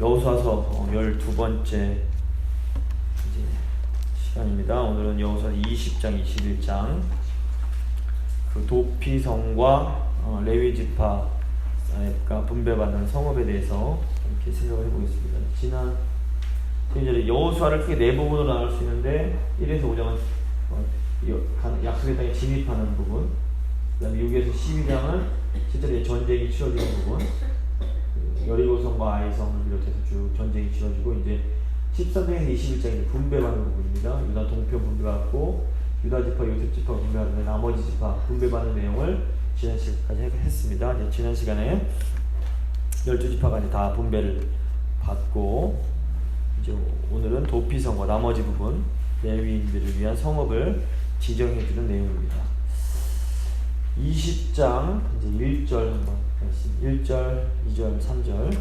여호수아서 12번째 이제 시간입니다. 오늘은 여호수아 20장, 21장 그 도피성과 레위 지파가 분배받는 성읍에 대해서 이렇게 생각을 해보겠습니다. 지난 이제 여호수아를 크게 네 부분으로 나눌 수 있는데 1에서 5장은 약속의 땅에 진입하는 부분, 그 다음에 6에서 12장은 실제로 전쟁이 치러지는 부분, 여리고성과 아이성을 비롯해서 쭉 전쟁이 치러지고, 이제 13장에서 21장이 분배받는 부분입니다. 유다 동편 분배받고 유다 지파, 요셉 지파 분배받는 나머지 지파 분배받는 내용을 지난 시간까지 했습니다. 이제 지난 시간에 12지파가 이제 다 분배를 받고, 이제 오늘은 도피성과 나머지 부분 레위인들을 위한 성읍을 지정해주는 내용입니다. 20장 이제 1절 한번 1절, 2절, 3절.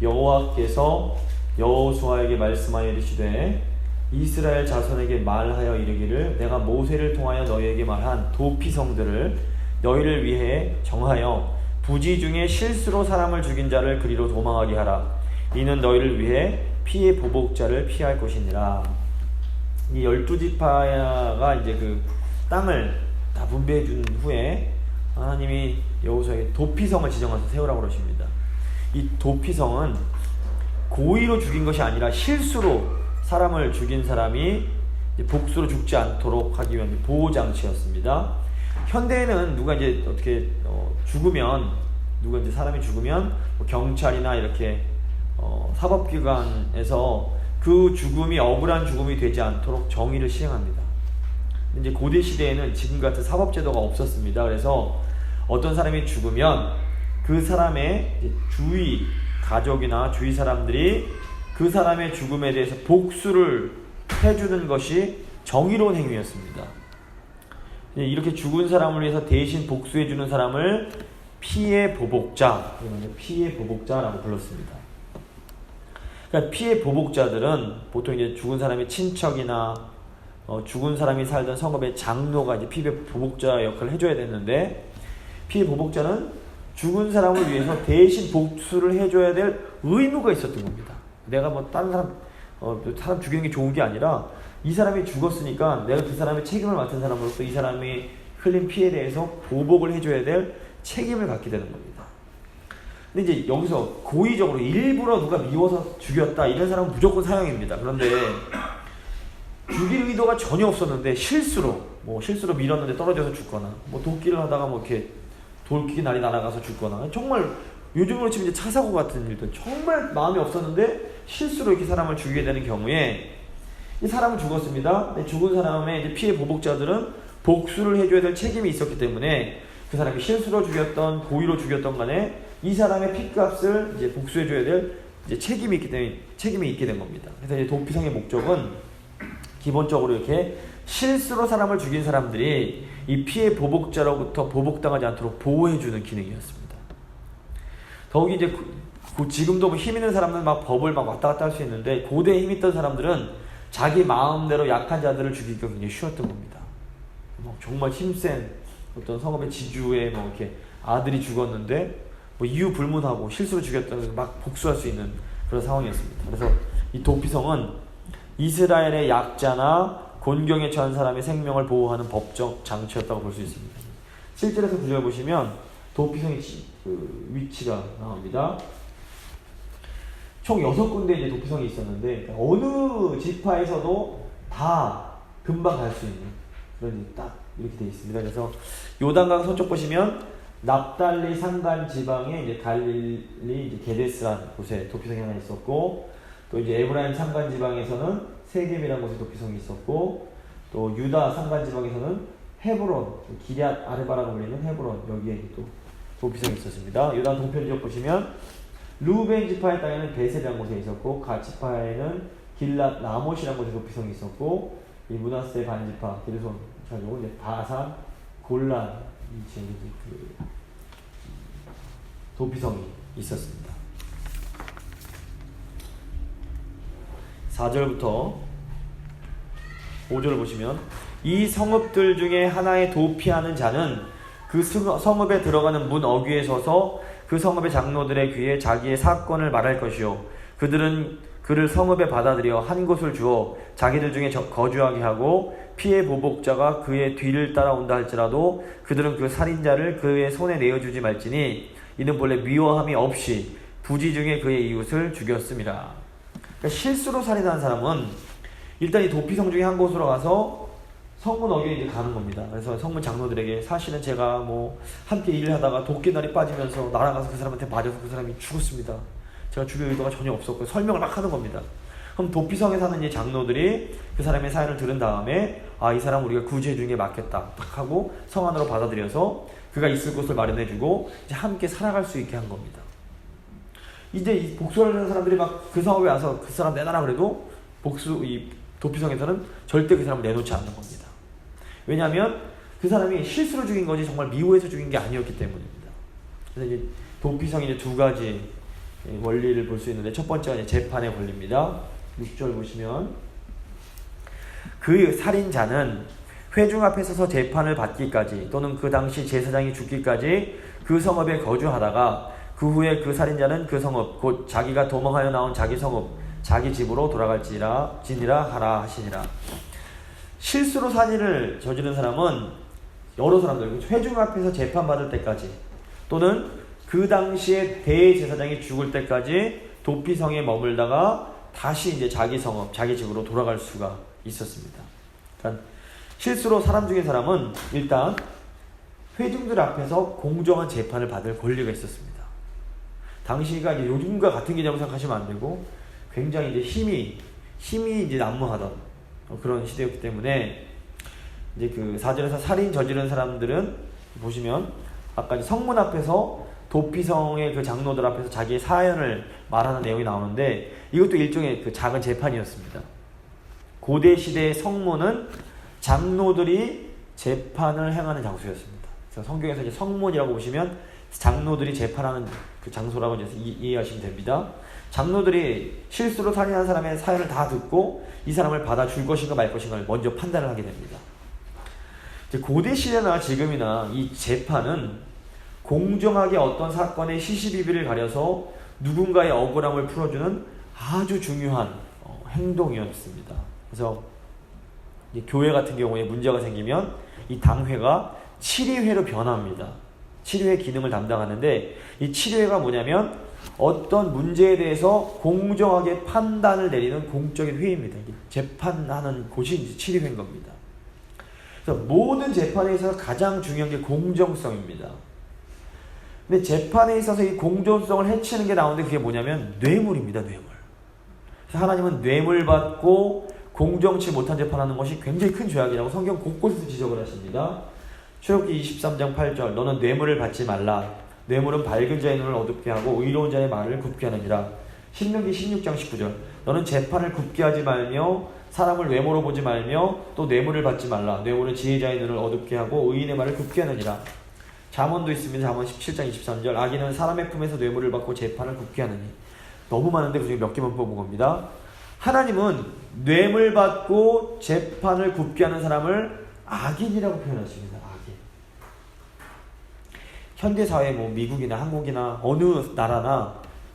여호와께서 여호수아에게 말씀하여 이르시되 이스라엘 자손에게 말하여 이르기를 내가 모세를 통하여 너희에게 말한 도피성들을 너희를 위해 정하여 부지 중에 실수로 사람을 죽인 자를 그리로 도망하게 하라. 이는 너희를 위해 피의 보복자를 피할 것이니라. 이 12지파가 이제 그 땅을 다 분배해 준 후에 하나님이 여호수아에게 도피성을 지정해서 세우라고 그러십니다. 이 도피성은 고의로 죽인 것이 아니라 실수로 사람을 죽인 사람이 복수로 죽지 않도록 하기 위한 보호장치였습니다. 현대에는 누가 이제 어떻게 죽으면, 누가 이제 사람이 죽으면 뭐 경찰이나 이렇게 사법기관에서 그 죽음이 억울한 죽음이 되지 않도록 정의를 시행합니다. 이제 고대 시대에는 지금 같은 사법제도가 없었습니다. 그래서 어떤 사람이 죽으면 그 사람의 주위 가족이나 주위 사람들이 그 사람의 죽음에 대해서 복수를 해주는 것이 정의로운 행위였습니다. 이렇게 죽은 사람을 위해서 대신 복수해주는 사람을 피의 보복자, 피의 보복자라고 불렀습니다. 그러니까 피의 보복자들은 보통 이제 죽은 사람의 친척이나 죽은 사람이 살던 성읍의 장로가 이제 피의 보복자 역할을 해줘야 됐는데, 피의 보복자는 죽은 사람을 위해서 대신 복수를 해줘야 될 의무가 있었던 겁니다. 내가 뭐 다른 사람 죽이는 게 좋은 게 아니라 이 사람이 죽었으니까 내가 그 사람의 책임을 맡은 사람으로서 이 사람이 흘린 피해에 대해서 보복을 해줘야 될 책임을 갖게 되는 겁니다. 근데 이제 여기서 고의적으로 일부러 누가 미워서 죽였다 이런 사람은 무조건 사형입니다. 그런데 죽일 의도가 전혀 없었는데 실수로 밀었는데 떨어져서 죽거나, 뭐 도끼를 하다가 뭐 이렇게 돌끼기 날이 날아가서 죽거나, 정말 요즘으로 치면 이제 차 사고 같은 일들, 정말 마음이 없었는데 실수로 이렇게 사람을 죽이게 되는 경우에 이 사람은 죽었습니다. 근데 죽은 사람의 이제 피해 보복자들은 복수를 해줘야 될 책임이 있었기 때문에 그 사람이 실수로 죽였던 고의로 죽였던 간에 이 사람의 피값을 이제 복수해줘야 될 이제 책임이 있게 된 겁니다. 그래서 이제 도피성의 목적은 기본적으로 이렇게 실수로 사람을 죽인 사람들이 이 피해 보복자로부터 보복당하지 않도록 보호해주는 기능이었습니다. 더욱이 이제 지금도 힘 있는 사람들은 막 법을 막 왔다 갔다 할 수 있는데, 고대에 힘 있던 사람들은 자기 마음대로 약한 자들을 죽이기가 굉장히 쉬웠던 겁니다. 정말 힘센 어떤 성읍의 지주의 뭐 이렇게 아들이 죽었는데 뭐 이유 불문하고 실수로 죽였다고 막 복수할 수 있는 그런 상황이었습니다. 그래서 이 도피성은 이스라엘의 약자나 곤경에 처한 사람의 생명을 보호하는 법적 장치였다고 볼 수 있습니다. 실제로서 구절을 보시면 도피성의 위치가 나옵니다. 총 6군데 이제 도피성이 있었는데 어느 지파에서도 다 금방 갈 수 있는 그런 딱 이렇게 되어 있습니다. 그래서 요단강 서쪽 보시면 납달리 산간 지방에 이제 갈릴리 이제 게데스라는 곳에 도피성이 하나 있었고, 또 이제 에브라임 산간 지방에서는 세겜이라는 곳에 도피성이 있었고, 또 유다 산간 지방에서는 헤브론, 기럇 아르바라고 불리는 헤브론, 여기에 또 도피성이 있었습니다. 유다 동편 지역 보시면 루벤 지파의 땅에는 베셀이라는 곳에 있었고, 갓 지파에는 길랏 라못이라는 곳에 도피성이 있었고, 이 므낫세 반지파 게르손 그리고 이제 바산 골란 이 지역에 그 도피성이 있었습니다. 4절부터 5절을 보시면 이 성읍들 중에 하나에 도피하는 자는 그 성읍에 들어가는 문 어귀에 서서 그 성읍의 장로들의 귀에 자기의 사건을 말할 것이요 그들은 그를 성읍에 받아들여 한 곳을 주어 자기들 중에 거주하게 하고 피해 보복자가 그의 뒤를 따라온다 할지라도 그들은 그 살인자를 그의 손에 내어주지 말지니 이는 본래 미워함이 없이 부지 중에 그의 이웃을 죽였습니다. 그러니까 실수로 살인한 사람은 일단 이 도피성 중에 한 곳으로 가서 성문 어귀에 이제 가는 겁니다. 그래서 성문 장로들에게 사실은 제가 뭐 함께 일을 하다가 도끼날이 빠지면서 날아가서 그 사람한테 맞아서 그 사람이 죽었습니다. 제가 죽일 의도가 전혀 없었고 설명을 막 하는 겁니다. 그럼 도피성에 사는 이 장로들이 그 사람의 사연을 들은 다음에 이 사람 우리가 구제해 주는 게 맞겠다 딱 하고 성 안으로 받아들여서 그가 있을 곳을 마련해주고 이제 함께 살아갈 수 있게 한 겁니다. 이제 이 복수를 하는 사람들이 막 그 성읍에 와서 그 사람 내놔라 그래도 이 도피성에서는 절대 그 사람을 내놓지 않는 겁니다. 왜냐하면 그 사람이 실수로 죽인 거지 정말 미워해서 죽인 게 아니었기 때문입니다. 그래서 이제 도피성이 이제 두 가지 원리를 볼 수 있는데 첫 번째가 이제 재판의 권리입니다. 6절 보시면 그 살인자는 회중 앞에 서서 재판을 받기까지 또는 그 당시 제사장이 죽기까지 그 성읍에 거주하다가 그 후에 그 살인자는 그 성읍 곧 자기가 도망하여 나온 자기 성읍 자기 집으로 돌아갈지니라 하라 하시니라. 실수로 살인을 저지른 사람은 여러 사람들 회중 앞에서 재판받을 때까지 또는 그 당시에 대제사장이 죽을 때까지 도피성에 머물다가 다시 이제 자기 성읍, 자기 집으로 돌아갈 수가 있었습니다. 그러니까 실수로 사람 죽인 사람은 일단 회중들 앞에서 공정한 재판을 받을 권리가 있었습니다. 당시가 이제 요즘과 같은 개념을 생각하시면 안 되고 굉장히 이제 힘이 이제 난무하던 그런 시대였기 때문에 이제 그 4절에서 살인 저지른 사람들은 보시면 아까 이제 성문 앞에서 도피성의 그 장로들 앞에서 자기의 사연을 말하는 내용이 나오는데 이것도 일종의 그 작은 재판이었습니다. 고대 시대의 성문은 장로들이 재판을 행하는 장소였습니다. 그래서 성경에서 이제 성문이라고 보시면 장로들이 재판하는 그 장소라고 이제 이해하시면 됩니다. 장로들이 실수로 살인한 사람의 사연을 다 듣고 이 사람을 받아줄 것인가 말 것인가를 먼저 판단을 하게 됩니다. 이제 고대 시대나 지금이나 이 재판은 공정하게 어떤 사건의 시시비비를 가려서 누군가의 억울함을 풀어주는 아주 중요한 행동이었습니다. 그래서 교회 같은 경우에 문제가 생기면 이 당회가 치리회로 변합니다. 치리회 기능을 담당하는데 이 치리회가 뭐냐면 어떤 문제에 대해서 공정하게 판단을 내리는 공적인 회의입니다. 재판하는 곳이 이제 치리회인 겁니다. 그래서 모든 재판에 있어서 가장 중요한 게 공정성입니다. 근데 재판에 있어서 이 공정성을 해치는 게 나오는데 그게 뭐냐면 뇌물입니다. 뇌물. 그래서 하나님은 뇌물 받고 공정치 못한 재판하는 것이 굉장히 큰 죄악이라고 성경 곳곳에서 지적을 하십니다. 출애굽기 23장 8절 너는 뇌물을 받지 말라. 뇌물은 밝은 자의 눈을 어둡게 하고 의로운 자의 말을 굽게 하느니라. 신명기 16장 19절 너는 재판을 굽게 하지 말며 사람을 외모로 보지 말며 또 뇌물을 받지 말라. 뇌물은 지혜자의 눈을 어둡게 하고 의인의 말을 굽게 하느니라. 잠언도 있습니다. 잠언 17장 23절 악인은 사람의 품에서 뇌물을 받고 재판을 굽게 하느니. 너무 많은데 그중에 몇 개만 뽑은 겁니다. 하나님은 뇌물 받고 재판을 굽게 하는 사람을 악인이라고 표현하십니다. 악인. 현대사회 미국이나 한국이나 어느 나라나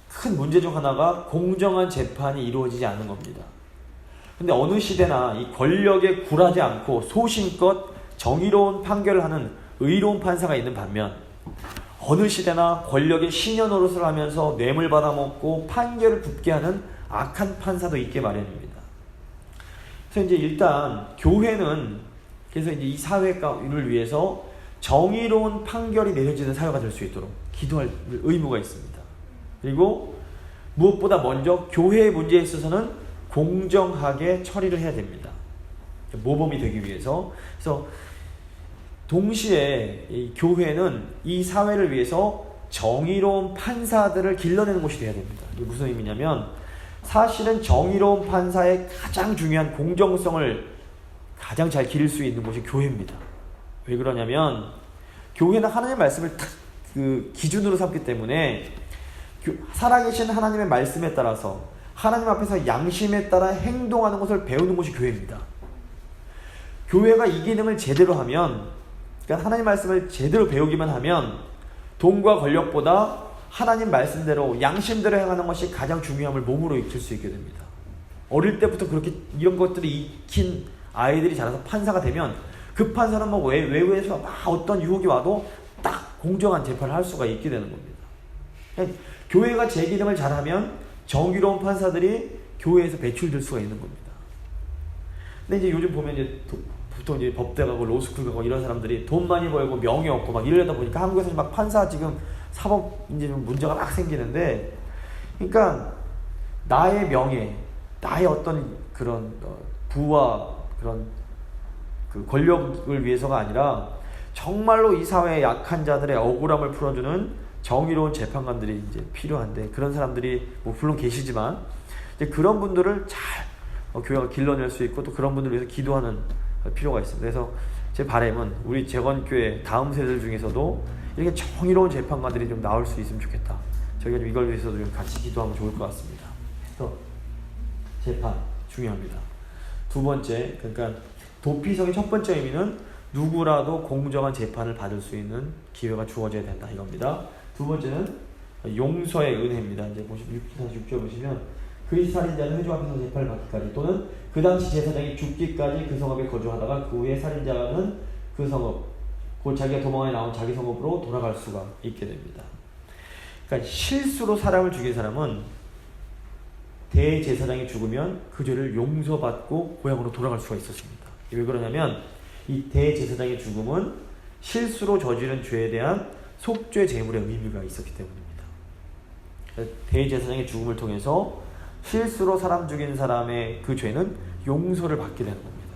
큰 문제 중 하나가 공정한 재판이 이루어지지 않는 겁니다. 근데 어느 시대나 이 권력에 굴하지 않고 소신껏 정의로운 판결을 하는 의로운 판사가 있는 반면 어느 시대나 권력의 신여 노릇을 하면서 뇌물 받아먹고 판결을 굽게 하는 악한 판사도 있게 마련입니다. 그래서 이제 일단 교회는 그래서 이제 이 사회를 위해서 정의로운 판결이 내려지는 사회가 될 수 있도록 기도할 의무가 있습니다. 그리고 무엇보다 먼저 교회의 문제에 있어서는 공정하게 처리를 해야 됩니다. 모범이 되기 위해서. 그래서 동시에 이 교회는 이 사회를 위해서 정의로운 판사들을 길러내는 곳이 되어야 됩니다. 이게 무슨 의미냐면 사실은 정의로운 판사의 가장 중요한 공정성을 가장 잘 기를 수 있는 곳이 교회입니다. 왜 그러냐면 교회는 하나님의 말씀을 딱 그 기준으로 삼기 때문에 살아계신 하나님의 말씀에 따라서 하나님 앞에서 양심에 따라 행동하는 것을 배우는 곳이 교회입니다. 교회가 이 기능을 제대로 하면, 그러니까 하나님 말씀을 제대로 배우기만 하면 돈과 권력보다 하나님 말씀대로 양심대로 행하는 것이 가장 중요함을 몸으로 익힐 수 있게 됩니다. 어릴 때부터 그렇게 이런 것들이 익힌 아이들이 자라서 판사가 되면 그 판사는 뭐 외부에서 막 어떤 유혹이 와도 딱 공정한 재판을 할 수가 있게 되는 겁니다. 교회가 제 기능을 잘하면 정의로운 판사들이 교회에서 배출될 수가 있는 겁니다. 근데 이제 요즘 보면 이제 보통 이제 법대 가고 로스쿨 가고 이런 사람들이 돈 많이 벌고 명예 없고 막 이러다 보니까 한국에서 막 판사 지금 사법 이제 좀 문제가 막 생기는데, 그러니까 나의 명예, 나의 어떤 그런 부와 그런 그 권력을 위해서가 아니라 정말로 이 사회의 약한 자들의 억울함을 풀어주는 정의로운 재판관들이 이제 필요한데, 그런 사람들이 뭐 물론 계시지만 이제 그런 분들을 잘 교회가 길러낼 수 있고 또 그런 분들을 위해서 기도하는 필요가 있습니다. 그래서 제 바람은 우리 재건교회 다음 세대들 중에서도 이렇게 정의로운 재판관들이 좀 나올 수 있으면 좋겠다. 저희가 좀 이걸 위해서도 좀 같이 기도하면 좋을 것 같습니다. 그래서 재판 중요합니다. 두 번째, 그러니까 도피성의 첫 번째 의미는 누구라도 공정한 재판을 받을 수 있는 기회가 주어져야 된다 이겁니다. 두 번째는 용서의 은혜입니다. 이제 46절 보시면 그 살인자는 회중 앞에서 재판을 받기까지 또는 그 당시 제사장이 죽기까지 그 성읍에 거주하다가 그 후에 살인자는 그 성읍 곧 자기가 도망해 나온 자기 성읍으로 돌아갈 수가 있게 됩니다. 그러니까 실수로 사람을 죽인 사람은 대제사장이 죽으면 그 죄를 용서받고 고향으로 돌아갈 수가 있었습니다. 왜 그러냐면 이 대제사장의 죽음은 실수로 저지른 죄에 대한 속죄 제물의 의미가 있었기 때문입니다. 대제사장의 죽음을 통해서 실수로 사람 죽인 사람의 그 죄는 용서를 받게 되는 겁니다.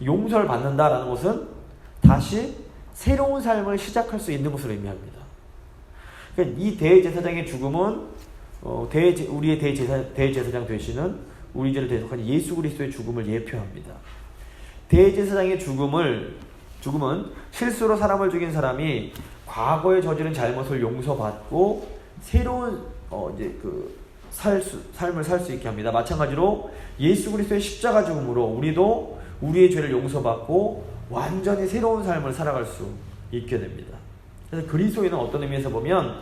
용서를 받는다라는 것은 다시 새로운 삶을 시작할 수 있는 것을 의미합니다. 그러니까 이 대제사장의 죽음은 우리의 대제사장 되시는 우리 죄를 대속한 예수 그리스도의 죽음을 예표합니다. 대제사장의 죽음은 실수로 사람을 죽인 사람이 과거에 저지른 잘못을 용서받고 새로운 삶을 살 수 있게 합니다. 마찬가지로 예수 그리스도의 십자가 죽음으로 우리도 우리의 죄를 용서받고 완전히 새로운 삶을 살아갈 수 있게 됩니다. 그래서 그리스도인은 어떤 의미에서 보면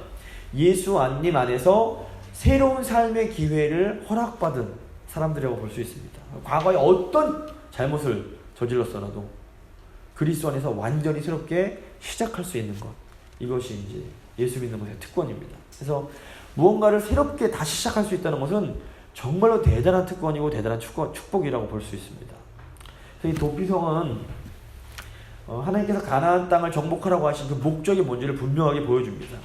예수 안님 안에서 새로운 삶의 기회를 허락받은 사람들이라고 볼 수 있습니다. 과거에 어떤 잘못을 저질렀어라도 그리스도 안에서 완전히 새롭게 시작할 수 있는 것, 이것이 이제 예수 믿는 것의 특권입니다. 그래서 무언가를 새롭게 다시 시작할 수 있다는 것은 정말로 대단한 특권이고 대단한 축복이라고 볼 수 있습니다. 그래서 이 도피성은 하나님께서 가나안 땅을 정복하라고 하신 그 목적이 뭔지를 분명하게 보여줍니다.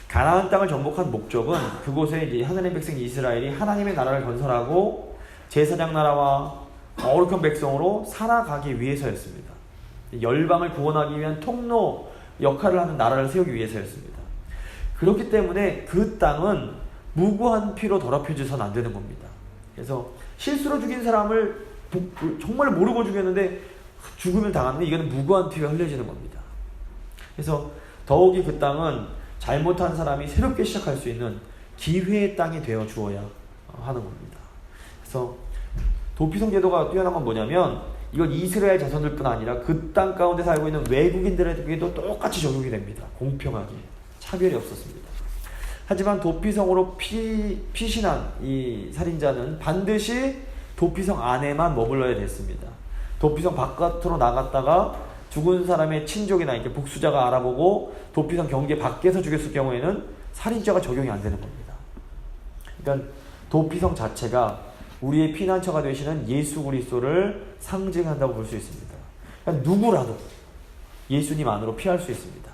가나안 땅을 정복한 목적은 그곳에 이제 하나님 백성 이스라엘이 하나님의 나라를 건설하고 제사장 나라와 거룩한 백성으로 살아가기 위해서였습니다. 열방을 구원하기 위한 통로 역할을 하는 나라를 세우기 위해서였습니다. 그렇기 때문에 그 땅은 무고한 피로 더럽혀져서는 안 되는 겁니다. 그래서 실수로 죽인 사람을 정말 모르고 죽였는데 죽음을 당하는데 이거는 무고한 피가 흘려지는 겁니다. 그래서 더욱이 그 땅은 잘못한 사람이 새롭게 시작할 수 있는 기회의 땅이 되어 주어야 하는 겁니다. 그래서 도피성 제도가 뛰어난 건 뭐냐면 이건 이스라엘 자손들뿐 아니라 그 땅 가운데 살고 있는 외국인들에게도 똑같이 적용이 됩니다. 공평하게 차별이 없었습니다. 하지만 도피성으로 피신한 이 살인자는 반드시 도피성 안에만 머물러야 됐습니다. 도피성 바깥으로 나갔다가 죽은 사람의 친족이나 이렇게 복수자가 알아보고 도피성 경계 밖에서 죽였을 경우에는 살인죄가 적용이 안 되는 겁니다. 그러니까 도피성 자체가 우리의 피난처가 되시는 예수 그리스도를 상징한다고 볼 수 있습니다. 그러니까 누구라도 예수님 안으로 피할 수 있습니다.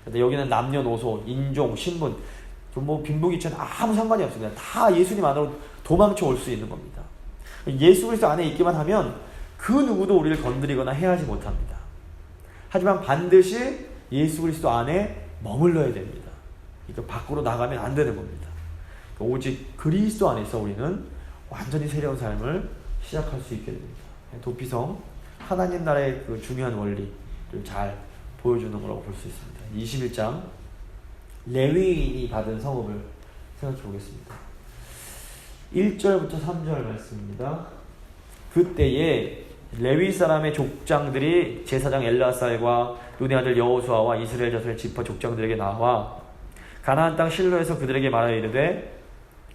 근데 여기는 남녀노소, 인종, 신분, 뭐 빈부귀천 아무 상관이 없습니다. 다 예수님 안으로 도망쳐 올 수 있는 겁니다. 예수 그리스도 안에 있기만 하면 그 누구도 우리를 건드리거나 해하지 못합니다. 하지만 반드시 예수 그리스도 안에 머물러야 됩니다. 그러니까 밖으로 나가면 안 되는 겁니다. 그러니까 오직 그리스도 안에서 우리는 완전히 새로운 삶을 시작할 수 있게 됩니다. 도피성, 하나님 나라의 그 중요한 원리를 잘 보여주는 거라고 볼 수 있습니다. 21장 레위인이 받은 성읍을 생각해 보겠습니다. 1절부터 3절 말씀입니다. 그때에 레위 사람의 족장들이 제사장 엘라살과 눈의 아들 여호수아와 이스라엘 자손의 지파 족장들에게 나와 가나안 땅 실로에서 그들에게 말하여 이르되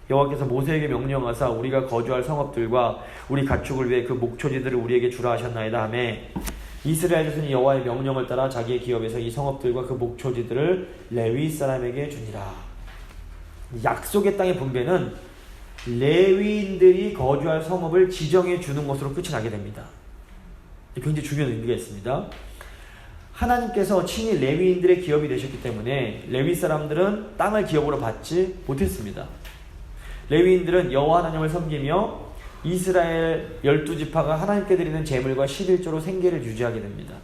여호와께서 모세에게 명령하사 우리가 거주할 성읍들과 우리 가축을 위해 그 목초지들을 우리에게 주라 하셨나이다 하며 이스라엘 자손이 여호와의 명령을 따라 자기의 기업에서 이 성읍들과 그 목초지들을 레위 사람에게 주니라. 약속의 땅의 분배는 레위인들이 거주할 성읍을 지정해 주는 것으로 끝이 나게 됩니다. 굉장히 중요한 의미가 있습니다. 하나님께서 친히 레위인들의 기업이 되셨기 때문에 레위 사람들은 땅을 기업으로 받지 못했습니다. 레위인들은 여호와 하나님을 섬기며 이스라엘 12지파가 하나님께 드리는 제물과 11조로 생계를 유지하게 됩니다.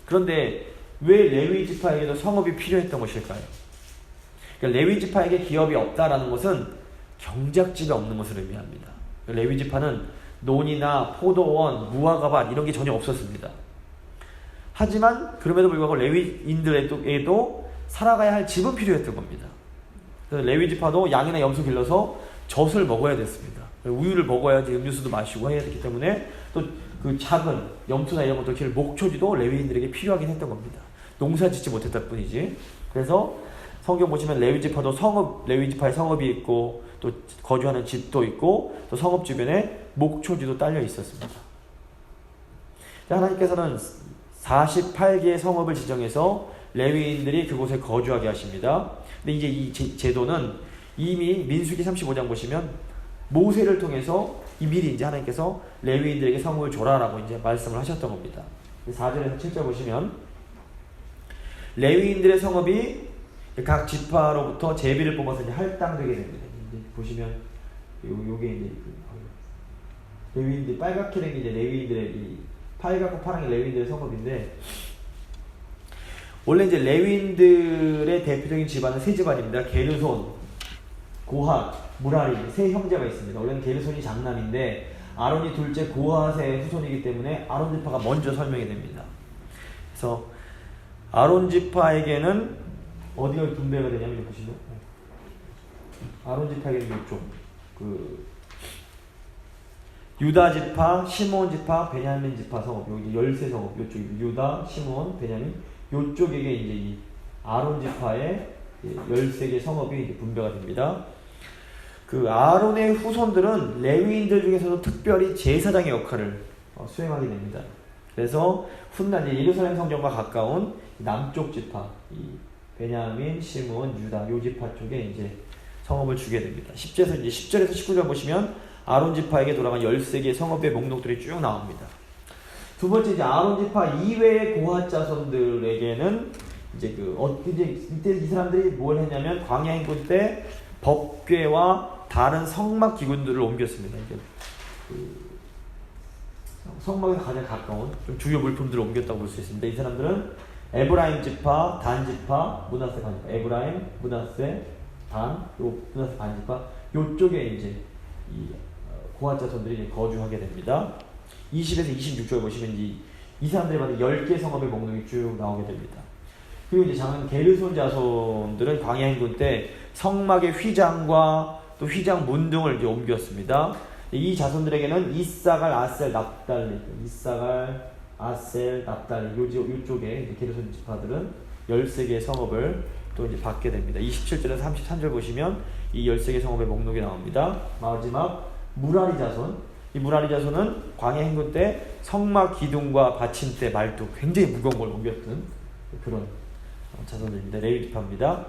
그런데 왜 레위 지파에게도 성읍이 필요했던 것일까요? 그러니까 레위 지파에게 기업이 없다라는 것은 경작지가 없는 것을 의미합니다. 레위 지파는 논이나 포도원, 무화과밭 이런 게 전혀 없었습니다. 하지만 그럼에도 불구하고 레위인들에게도 살아가야 할 집은 필요했던 겁니다. 그래서 레위 지파도 양이나 염소 길러서 젖을 먹어야 됐습니다. 우유를 먹어야지 음료수도 마시고 해야 되기 때문에 또 그 작은 염소나 이런 것들 길 목초지도 레위인들에게 필요하긴 했던 겁니다. 농사 짓지 못했다 뿐이지. 그래서 성경 보시면 레위 지파도 레위 지파의 성읍이 있고 또 거주하는 집도 있고 또 성읍 주변에 목초지도 딸려 있었습니다. 하나님께서는 48개의 성읍을 지정해서 레위인들이 그곳에 거주하게 하십니다. 근데 이제 이 제도는 이미 민수기 35장 보시면 모세를 통해서 미리 이제 하나님께서 레위인들에게 성읍을 줘라라고 이제 말씀을 하셨던 겁니다. 4절에서 7절 보시면 레위인들의 성읍이 각 지파로부터 제비를 뽑아서 이제 할당되게 됩니다. 이제 보시면 요게 이제 레위인들 빨갛게 된 게 이제 레위인들의 이 빨갛고 파랑이 레위인들의 성읍인데 원래 이제 레위인들의 대표적인 집안은 세 집안입니다. 게르손, 고핫, 무라리 세 형제가 있습니다. 원래는 게르손이 장남인데 아론이 둘째 고핫의 후손이기 때문에 아론 지파가 먼저 설명이 됩니다. 그래서 아론 지파에게는 어디가 분배가 되냐면 보시죠. 아론 지파에게는 이쪽 유다 지파, 시몬 지파, 베냐민 지파 성읍 여기 13성읍 요쪽 유다, 시몬, 베냐민 요쪽에게 이제 이 아론 지파의 13개 성읍이 이제 분배가 됩니다. 그 아론의 후손들은 레위인들 중에서도 특별히 제사장의 역할을 수행하게 됩니다. 그래서 훗날 예루살렘 성전과 가까운 남쪽 지파, 이 베냐민, 시몬, 유다 요 지파 쪽에 이제 성읍을 주게 됩니다. 10절에서 19절 보시면 아론 지파에게 돌아간 13개의 성읍의 목록들이 쭉 나옵니다. 두 번째 이제 아론 지파 이외의 고핫 자손들에게는 이제 이때 이 사람들이 뭘 했냐면 광야 행군 때 법궤와 다른 성막 기구들을 옮겼습니다. 이제 성막에 가장 가까운 좀 주요 물품들을 옮겼다고 볼 수 있습니다. 이 사람들은 에브라임 지파, 단 지파, 문하세 반 지파, 에브라임, 문하세, 단, 문하세 반 지파 요쪽에 이제 이 고핫 자손들이 거주하게 됩니다. 20에서 26절에 보시면 이 사람들이 받은 10개 성읍의 목록이 쭉 나오게 됩니다. 그리고 이제 장은 게르손 자손들은 광야 행군 때 성막의 휘장과 또 휘장 문 등을 이제 옮겼습니다. 이 자손들에게는 이사갈, 아셀, 납달리, 이사갈, 아셀, 납달리 요쪽에 게르손 지파들은 13개의 성읍을 또 이제 받게 됩니다. 27절에서 33절 보시면 이 13개 성읍의 목록이 나옵니다. 마지막 무라리 자손. 이 무라리 자손은 광야 행군 때 성막 기둥과 받침대, 말뚝 굉장히 무거운 걸 옮겼던 그런 자손들입니다. 레위 지파입니다.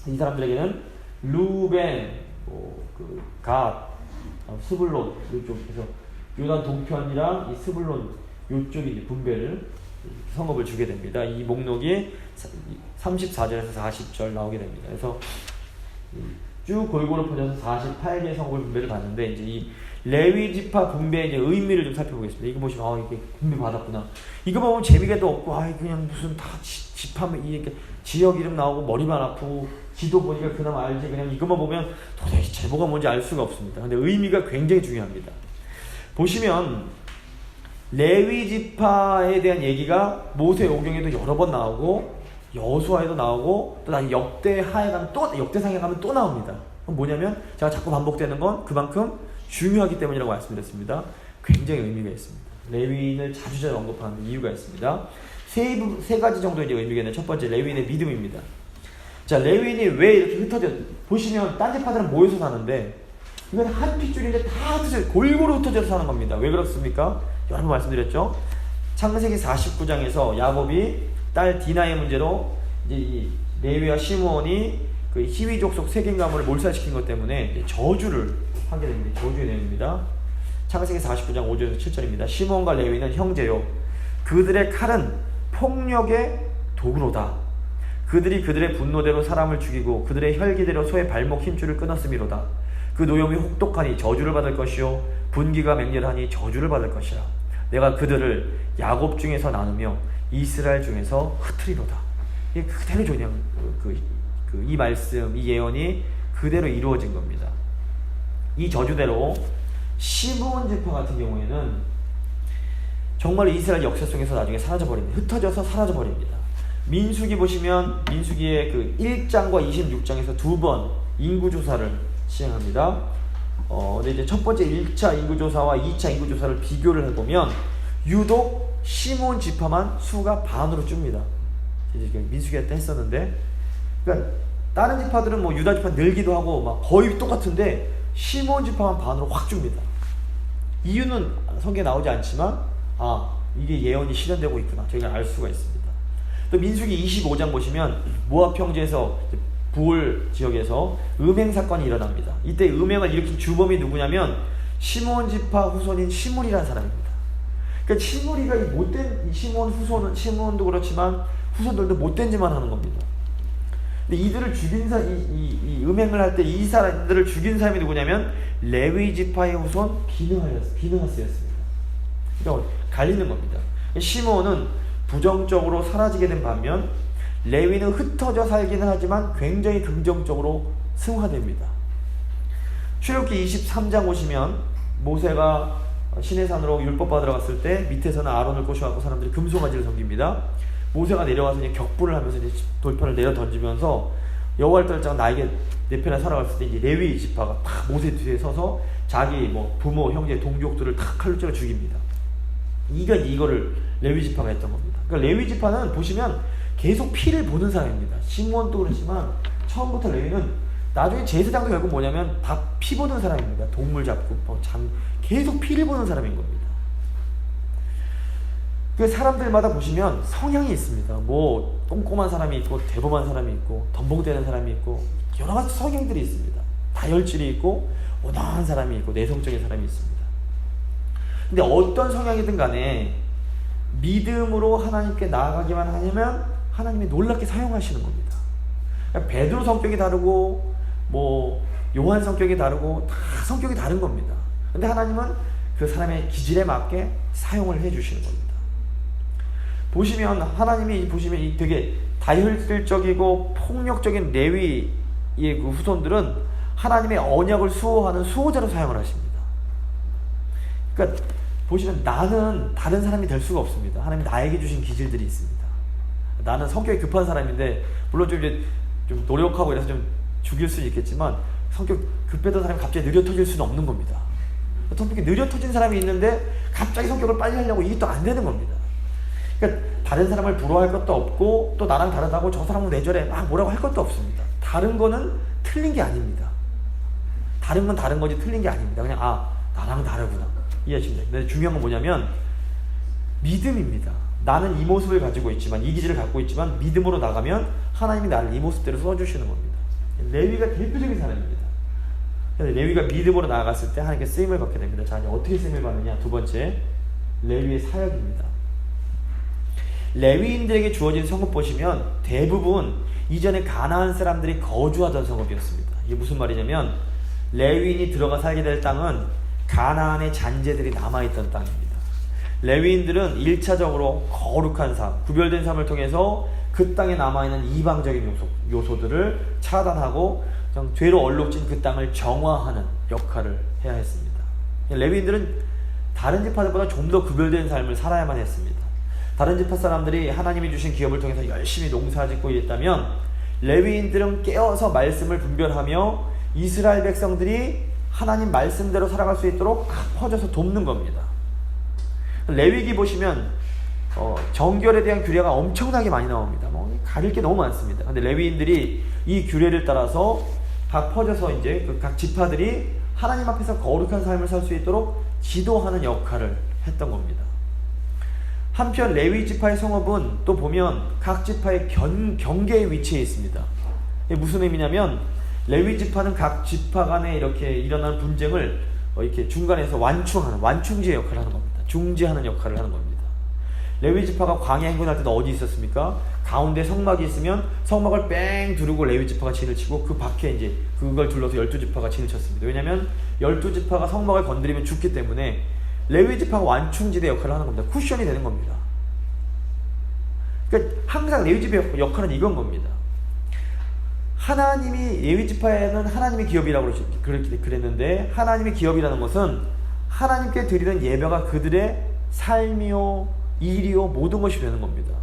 이 사람들에게는 루벤, 갓, 스불론 이쪽에서 요단 동편이랑 이 스불론 요쪽이 분배를 성읍을 주게 됩니다. 이 목록이 34절에서 40절 나오게 됩니다. 그래서 쭉 골고루 퍼져서 48개의 성읍을 분배를 받는데 이제 이 레위 지파 분배의 이제 의미를 좀 살펴보겠습니다. 이거 보시면 이게 분배 받았구나. 이거 보면 재미가 또 없고 그냥 무슨 다 집하면 이게 지역 이름 나오고 머리만 아프고 지도 보니까 그나마 알지 그냥 이것만 보면 도대체 제보가 뭔지 알 수가 없습니다. 근데 의미가 굉장히 중요합니다. 보시면 레위 지파에 대한 얘기가 모세 오경에도 여러 번 나오고 여호수아에도 나오고 또 다시 역대하에 가면 또 역대상에 가면 또 나옵니다. 그럼 뭐냐면 제가 자꾸 반복되는 건 그만큼 중요하기 때문이라고 말씀드렸습니다. 굉장히 의미가 있습니다. 레위인을 자주자주 언급하는 이유가 있습니다. 세 가지 정도 이제 의미가 있는 첫 번째 레위인의 믿음입니다. 자, 레위인이 왜 이렇게 흩어져? 보시면 딴 지파들은 모여서 사는데 이건 한 핏줄인데 다 골고루 흩어져서 사는 겁니다. 왜 그렇습니까? 여러 번 말씀드렸죠. 창세기 49장에서 야곱이 딸 디나의 문제로 이제 이 레위와 시므온이 그 히위 족속 세겜 가문을 몰살시킨 것 때문에 이제 저주를 하게 됩니다. 저주의 내용입니다. 창세기 49장 5절에서 7절입니다. 시므온과 레위는 형제요, 그들의 칼은 폭력의 도구로다. 그들이 그들의 분노대로 사람을 죽이고 그들의 혈기대로 소의 발목 힘줄을 끊었음이로다. 그 노염이 혹독하니 저주를 받을 것이요 분기가 맹렬하니 저주를 받을 것이라. 내가 그들을 야곱 중에서 나누며 이스라엘 중에서 흩으리로다. 이게 그대로 그냥 이 말씀, 이 예언이 그대로 이루어진 겁니다. 이 저주대로 시므온 지파 같은 경우에는 정말 이스라엘 역사 속에서 나중에 사라져버립니다. 흩어져서 사라져버립니다. 민수기 보시면 민수기의 그 1장과 26장에서 두 번 인구조사를 시행합니다. 근데 이제 첫 번째 1차 인구조사와 2차 인구조사를 비교를 해보면 유독 시므온 지파만 수가 반으로 줍니다. 이제 민수기 때 했었는데, 그러니까 다른 지파들은 뭐 유다 지파 늘기도 하고 막 거의 똑같은데 시므온 지파만 반으로 확 줍니다. 이유는 성경에 나오지 않지만 이게 예언이 실현되고 있구나 저희가 알 수가 있습니다. 또 민수기 25장 보시면 모압 평지에서 부올 지역에서 음행 사건이 일어납니다. 이때 음행을 일으킨 주범이 누구냐면 시므온 지파 후손인 시므리라는 사람입니다. 그러니까 시므리가 이 못된 시므온 후손은, 시므온도 그렇지만 후손들도 못된 짓만 하는 겁니다. 근데 이들을 죽인 이 음행을 할 때 이 사람들을 죽인 사람이 누구냐면 레위 지파의 후손 비느하스였습니다. 그러니까 갈리는 겁니다. 시므온은 부정적으로 사라지게 된 반면 레위는 흩어져 살기는 하지만 굉장히 긍정적으로 승화됩니다. 출애굽기 23장 보시면 모세가 시내산으로 율법 받으러 갔을 때 밑에서는 아론을 꼬셔갖고 사람들이 금송아지를 섬깁니다. 모세가 내려와서 이제 격부를 하면서 이제 돌판을 내려 던지면서 여호와를 따르자 나에게 내 편에 살아갔을 때 이제 레위 지파가 탁 모세 뒤에 서서 자기 뭐 부모, 형제, 동족들을 탁 칼로 찔러 죽입니다. 이거를 레위 지파가 했던 겁니다. 그러니까 레위 지파는 보시면 계속 피를 보는 사람입니다. 시므온도 그렇지만 처음부터 레위는 나중에 제사장도 결국 뭐냐면 다 피 보는 사람입니다. 동물 잡고 계속 피를 보는 사람인 겁니다. 그 사람들마다 보시면 성향이 있습니다. 뭐 꼼꼼한 사람이 있고 대범한 사람이 있고 덤벙대는 사람이 있고 여러 가지 성향들이 있습니다. 다혈질이 있고 온화한 사람이 있고 내성적인 사람이 있습니다. 근데 어떤 성향이든 간에 믿음으로 하나님께 나아가기만 하면 하나님이 놀랍게 사용하시는 겁니다. 그러니까 베드로 성격이 다르고 뭐 요한 성격이 다르고 다 성격이 다른 겁니다. 근데 하나님은 그 사람의 기질에 맞게 사용을 해주시는 겁니다. 보시면 하나님이 보시면 이 되게 다혈질적이고 폭력적인 레위의 그 후손들은 하나님의 언약을 수호하는 수호자로 사용을 하십니다. 그러니까 보시면 나는 다른 사람이 될 수가 없습니다. 하나님이 나에게 주신 기질들이 있습니다. 나는 성격이 급한 사람인데 물론 좀 노력하고 이래서 좀 죽일 수는 있겠지만 성격 급했던 사람이 갑자기 느려 터질 수는 없는 겁니다. 성격이 느려 터진 사람이 있는데 갑자기 성격을 빨리 하려고 이게 또 안 되는 겁니다. 그러니까 다른 사람을 부러워할 것도 없고 또 나랑 다르다고 저 사람은 왜 저래 막 뭐라고 할 것도 없습니다. 다른 거는 틀린 게 아닙니다. 다른 건 다른 거지 틀린 게 아닙니다. 그냥 나랑 다르구나 이해하시면 돼요. 근데 중요한 건 뭐냐면 믿음입니다. 나는 이 모습을 가지고 있지만 이 기질을 갖고 있지만 믿음으로 나가면 하나님이 나를 이 모습대로 써주시는 겁니다. 레위가 대표적인 사람입니다. 레위가 믿음으로 나아갔을 때 하나님께 쓰임을 받게 됩니다. 자, 이제 어떻게 쓰임을 받느냐? 두 번째, 레위의 사역입니다. 레위인들에게 주어진 성읍 보시면 대부분 이전에 가나안 사람들이 거주하던 성읍이었습니다. 이게 무슨 말이냐면 레위인이 들어가 살게 될 땅은 가나안의 잔재들이 남아있던 땅입니다. 레위인들은 1차적으로 거룩한 삶, 구별된 삶을 통해서 그 땅에 남아있는 이방적인 요소들을 차단하고 죄로 얼룩진 그 땅을 정화하는 역할을 해야 했습니다. 레위인들은 다른 지파들보다 좀 더 구별된 삶을 살아야만 했습니다. 다른 지파 사람들이 하나님이 주신 기업을 통해서 열심히 농사짓고 있다면 레위인들은 깨어서 말씀을 분별하며 이스라엘 백성들이 하나님 말씀대로 살아갈 수 있도록 퍼져서 돕는 겁니다. 레위기 보시면 정결에 대한 규례가 엄청나게 많이 나옵니다. 가릴 게 너무 많습니다. 근데 레위인들이 이 규례를 따라서 각 퍼져서 이제 각 지파들이 하나님 앞에서 거룩한 삶을 살 수 있도록 지도하는 역할을 했던 겁니다. 한편 레위 지파의 성읍은 또 보면 각 지파의 경계에 위치해 있습니다. 이게 무슨 의미냐면 레위 지파는 각 지파 간에 이렇게 일어나는 분쟁을 이렇게 중간에서 완충하는 완충지의 역할을 하는 겁니다. 중지하는 역할을 하는 겁니다. 레위 지파가 광야 행군할 때도 어디 있었습니까? 가운데 성막이 있으면 성막을 뺑 두르고 레위 지파가 진을 치고 그 밖에 이제 그걸 둘러서 12지파가 진을 쳤습니다. 왜냐하면 12지파가 성막을 건드리면 죽기 때문에 레위 지파가 완충지대 역할을 하는 겁니다. 쿠션이 되는 겁니다. 그러니까 항상 레위 지파의 역할은 이건 겁니다. 하나님이 레위 지파에는 하나님의 기업이라고 그랬는데 하나님의 기업이라는 것은 하나님께 드리는 예배가 그들의 삶이요 일이요 모든 것이 되는 겁니다.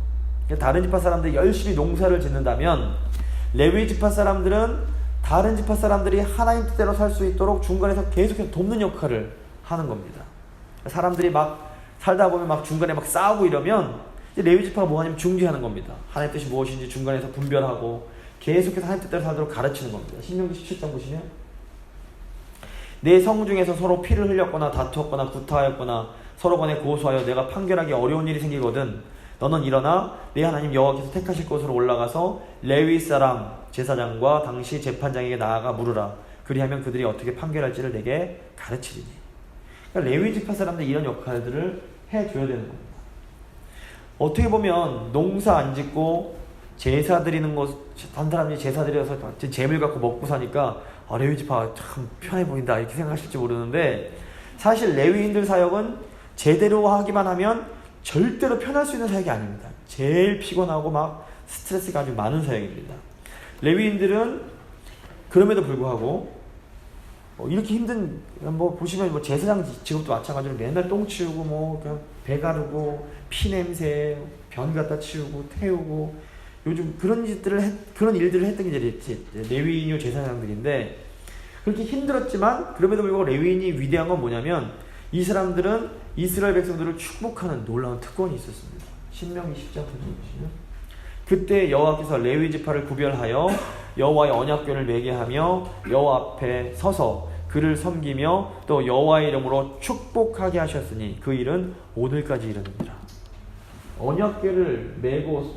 다른 지파 사람들이 열심히 농사를 짓는다면 레위 지파 사람들은 다른 지파 사람들이 하나님 뜻대로 살 수 있도록 중간에서 계속해서 돕는 역할을 하는 겁니다. 사람들이 막 살다 보면 막 중간에 막 싸우고 이러면 레위 지파가 뭐 하냐면 중지하는 겁니다. 하나님 뜻이 무엇인지 중간에서 분별하고 계속해서 하나님 뜻대로 살도록 가르치는 겁니다. 신명기 17장 보시면 내 성 중에서 서로 피를 흘렸거나 다투었거나 구타하였거나 서로 간에 고소하여 내가 판결하기 어려운 일이 생기거든 너는 일어나 내 하나님 여호와께서 택하실 곳으로 올라가서 레위 사람 제사장과 당시 재판장에게 나아가 물으라. 그리하면 그들이 어떻게 판결할지를 내게 가르치리니. 그러니까 레위 지파 사람들이 이런 역할들을 해줘야 되는 겁니다. 어떻게 보면 농사 안 짓고 제사 드리는 것, 한 사람이 제사 드려서 재물 갖고 먹고 사니까 레위 지파가 참 편해 보인다 이렇게 생각하실지 모르는데 사실 레위인들 사역은 제대로 하기만 하면 절대로 편할 수 있는 사역이 아닙니다. 제일 피곤하고 막 스트레스가 아주 많은 사역입니다. 레위인들은 그럼에도 불구하고 이렇게 힘든 보시면 제사장 직업도 마찬가지로 맨날 똥 치우고 그냥 배 가르고 피 냄새 변 갖다 치우고 태우고 요즘 그런 일들을 했던 게 이제 레위인이요 제사장들인데 그렇게 힘들었지만 그럼에도 불구하고 레위인이 위대한 건 뭐냐면 이 사람들은 이스라엘 백성들을 축복하는 놀라운 특권이 있었습니다. 신명기 10장 보시면 그때 여호와께서 레위 지파를 구별하여 여호와의 언약궤를 매게 하며 여호와 앞에 서서 그를 섬기며 또 여호와의 이름으로 축복하게 하셨으니 그 일은 오늘까지 이르느니라. 언약궤를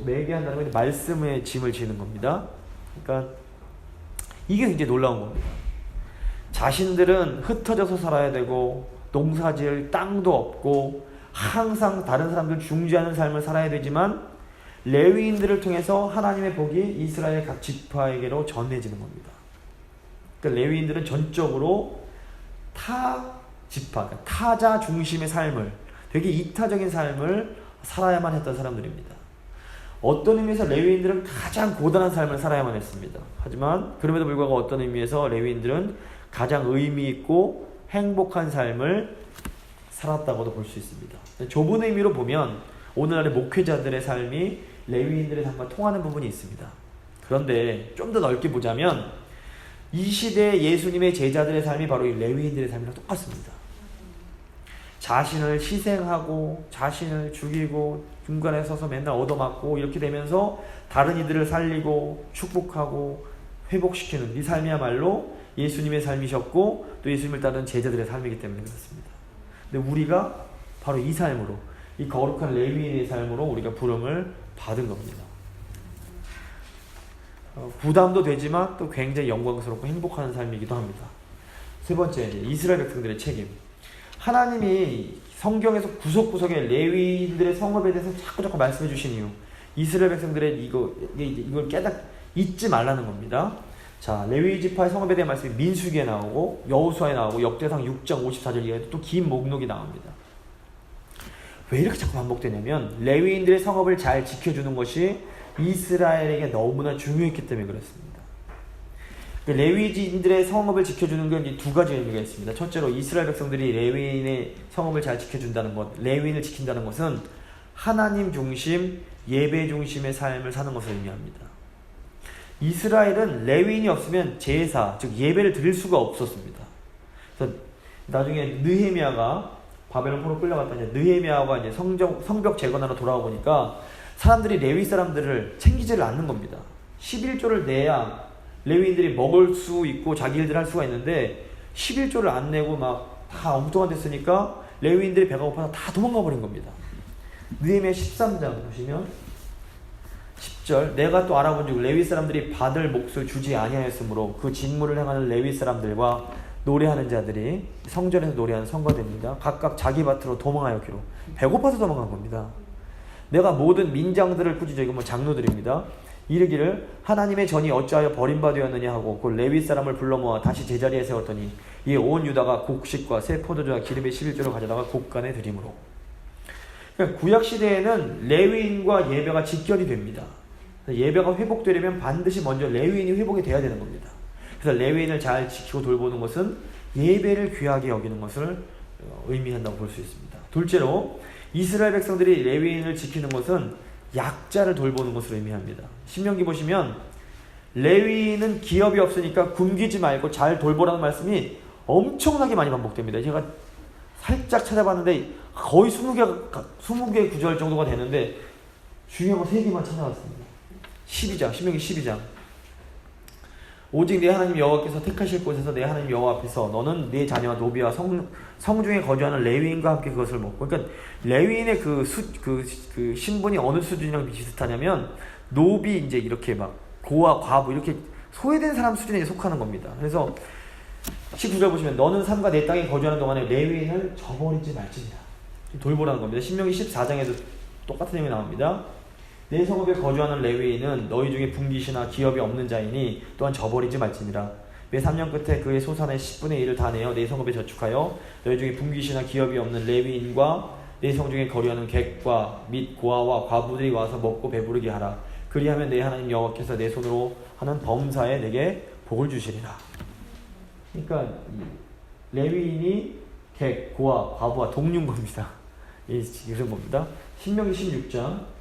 매게 한다는 건 말씀의 짐을 지는 겁니다. 그러니까 이게 굉장히 놀라운 겁니다. 자신들은 흩어져서 살아야 되고 농사지을 땅도 없고 항상 다른 사람들 중지하는 삶을 살아야 되지만 레위인들을 통해서 하나님의 복이 이스라엘 각 지파에게로 전해지는 겁니다. 그러니까 레위인들은 전적으로 타 지파, 그러니까 타자 중심의 삶을 되게 이타적인 삶을 살아야만 했던 사람들입니다. 어떤 의미에서 레위인들은 가장 고단한 삶을 살아야만 했습니다. 하지만 그럼에도 불구하고 어떤 의미에서 레위인들은 가장 의미 있고 행복한 삶을 살았다고도 볼 수 있습니다. 좁은 의미로 보면 오늘날의 목회자들의 삶이 레위인들의 삶과 통하는 부분이 있습니다. 그런데 좀 더 넓게 보자면 이 시대의 예수님의 제자들의 삶이 바로 이 레위인들의 삶이랑 똑같습니다. 자신을 희생하고 자신을 죽이고 중간에 서서 맨날 얻어맞고 이렇게 되면서 다른 이들을 살리고 축복하고 회복시키는 이 삶이야말로 예수님의 삶이셨고 또 예수님을 따르는 제자들의 삶이기 때문에 그렇습니다. 근데 우리가 바로 이 삶으로 이 거룩한 레위인의 삶으로 우리가 부름을 받은 겁니다. 부담도 되지만 또 굉장히 영광스럽고 행복한 삶이기도 합니다. 세 번째, 이스라엘 백성들의 책임. 하나님이 성경에서 구석구석에 레위인들의 성읍에 대해서 자꾸 말씀해 주신 이유, 이스라엘 백성들의 이걸 잊지 말라는 겁니다. 자, 레위 지파의 성읍에 대한 말씀이 민수기에 나오고 여호수아에 나오고 역대상 6장 54절 이하에도 또 긴 목록이 나옵니다. 왜 이렇게 자꾸 반복되냐면 레위인들의 성읍을 잘 지켜주는 것이 이스라엘에게 너무나 중요했기 때문에 그렇습니다. 레위인들의 성읍을 지켜주는 건 두 가지 의미가 있습니다. 첫째로 이스라엘 백성들이 레위인의 성읍을 잘 지켜준다는 것, 레위인을 지킨다는 것은 하나님 중심, 예배 중심의 삶을 사는 것을 의미합니다. 이스라엘은 레위인이 없으면 제사, 즉 예배를 드릴 수가 없었습니다. 그래서 나중에 느헤미야가 바벨론 포로 끌려갔다 이제 느헤미야가 이제 성벽 재건하러 돌아오니까 사람들이 레위 사람들을 챙기지를 않는 겁니다. 11조를 내야 레위인들이 먹을 수 있고 자기 일들 할 수가 있는데 11조를 안 내고 막 다 엉뚱한 데 쓰니까 레위인들이 배가 고파서 다 도망가 버린 겁니다. 느헤미야 13장 보시면 10절 내가 또 알아본즉 레위 사람들이 받을 몫을 주지 아니하였으므로 그 직무를 행하는 레위 사람들과 노래하는 자들이 성전에서 노래하는 성가됩니다. 각각 자기 밭으로 도망하였기로 배고파서 도망간 겁니다. 내가 모든 민장들을 꾸짖어 이거 뭐 장로들입니다. 이르기를 하나님의 전이 어찌하여 버림받으었느냐 하고 그 레위 사람을 불러 모아 다시 제자리에 세웠더니 이에 온 유다가 곡식과 새 포도주와 기름의 11조를 가져다가 곡간에 드림으로. 그러니까 구약 시대에는 레위인과 예배가 직결이 됩니다. 예배가 회복되려면 반드시 먼저 레위인이 회복이 돼야 되는 겁니다. 그래서 레위인을 잘 지키고 돌보는 것은 예배를 귀하게 여기는 것을 의미한다고 볼 수 있습니다. 둘째로 이스라엘 백성들이 레위인을 지키는 것은 약자를 돌보는 것을 의미합니다. 신명기 보시면 레위인은 기업이 없으니까 굶기지 말고 잘 돌보라는 말씀이 엄청나게 많이 반복됩니다. 제가 살짝 찾아봤는데 거의 20개 구절 정도가 되는데 중요한 거 3개만 찾아왔습니다. 12장, 신명기 12장. 오직 내 하나님 여호와께서 택하실 곳에서 내 하나님 여호와 앞에서 너는 네 자녀와 노비와 성중에 거주하는 레위인과 함께 그것을 먹고. 그러니까 레위인의 그 신분이 어느 수준이랑 비슷하냐면 노비 이제 이렇게 막 고아 과부 이렇게 소외된 사람 수준에 속하는 겁니다. 그래서 19절 보시면 너는 삼가 내 땅에 거주하는 동안에 레위인을 저버리지 말지니라. 돌보라는 겁니다. 신명기 14장에도 똑같은 내용이 나옵니다. 내 성읍에 거주하는 레위인은 너희 중에 분깃이나 기업이 없는 자이니 또한 저버리지 말지니라. 매 3년 끝에 그의 소산의 10분의 1을 다 내어 내 성읍에 저축하여 너희 중에 분깃이나 기업이 없는 레위인과 내 성중에 거류하는 객과 및 고아와 과부들이 와서 먹고 배부르게 하라. 그리하면 내 하나님 여호와께서 내 손으로 하는 범사에 내게 복을 주시리라. 그러니까 레위인이 객, 고아, 과부와 동료인 겁니다. 이런 겁니다. 신명기 16장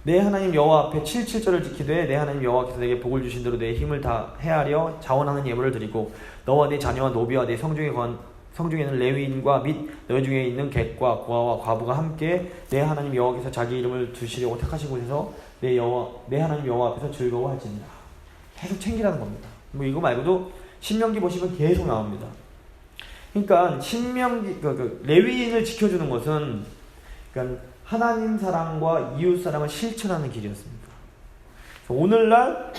내 하나님 여호와 앞에 7절을 지키되 내 하나님 여호와께서 내게 복을 주신 대로 내 힘을 다 헤아려 자원하는 예물을 드리고 너와 네 자녀와 노비와 내 성중에는 레위인과 및 너희 중에 있는 객과 고아와 과부가 함께 내 하나님 여호와께서 자기 이름을 두시려고 택하신 곳에서 내 하나님 여호와 앞에서 즐거워할지니라. 계속 챙기라는 겁니다. 뭐 이거 말고도 신명기 보시면 계속 나옵니다. 그러니까 신명기 레위인을 지켜주는 것은 그러니까 하나님 사랑과 이웃 사랑을 실천하는 길이었습니다. 오늘날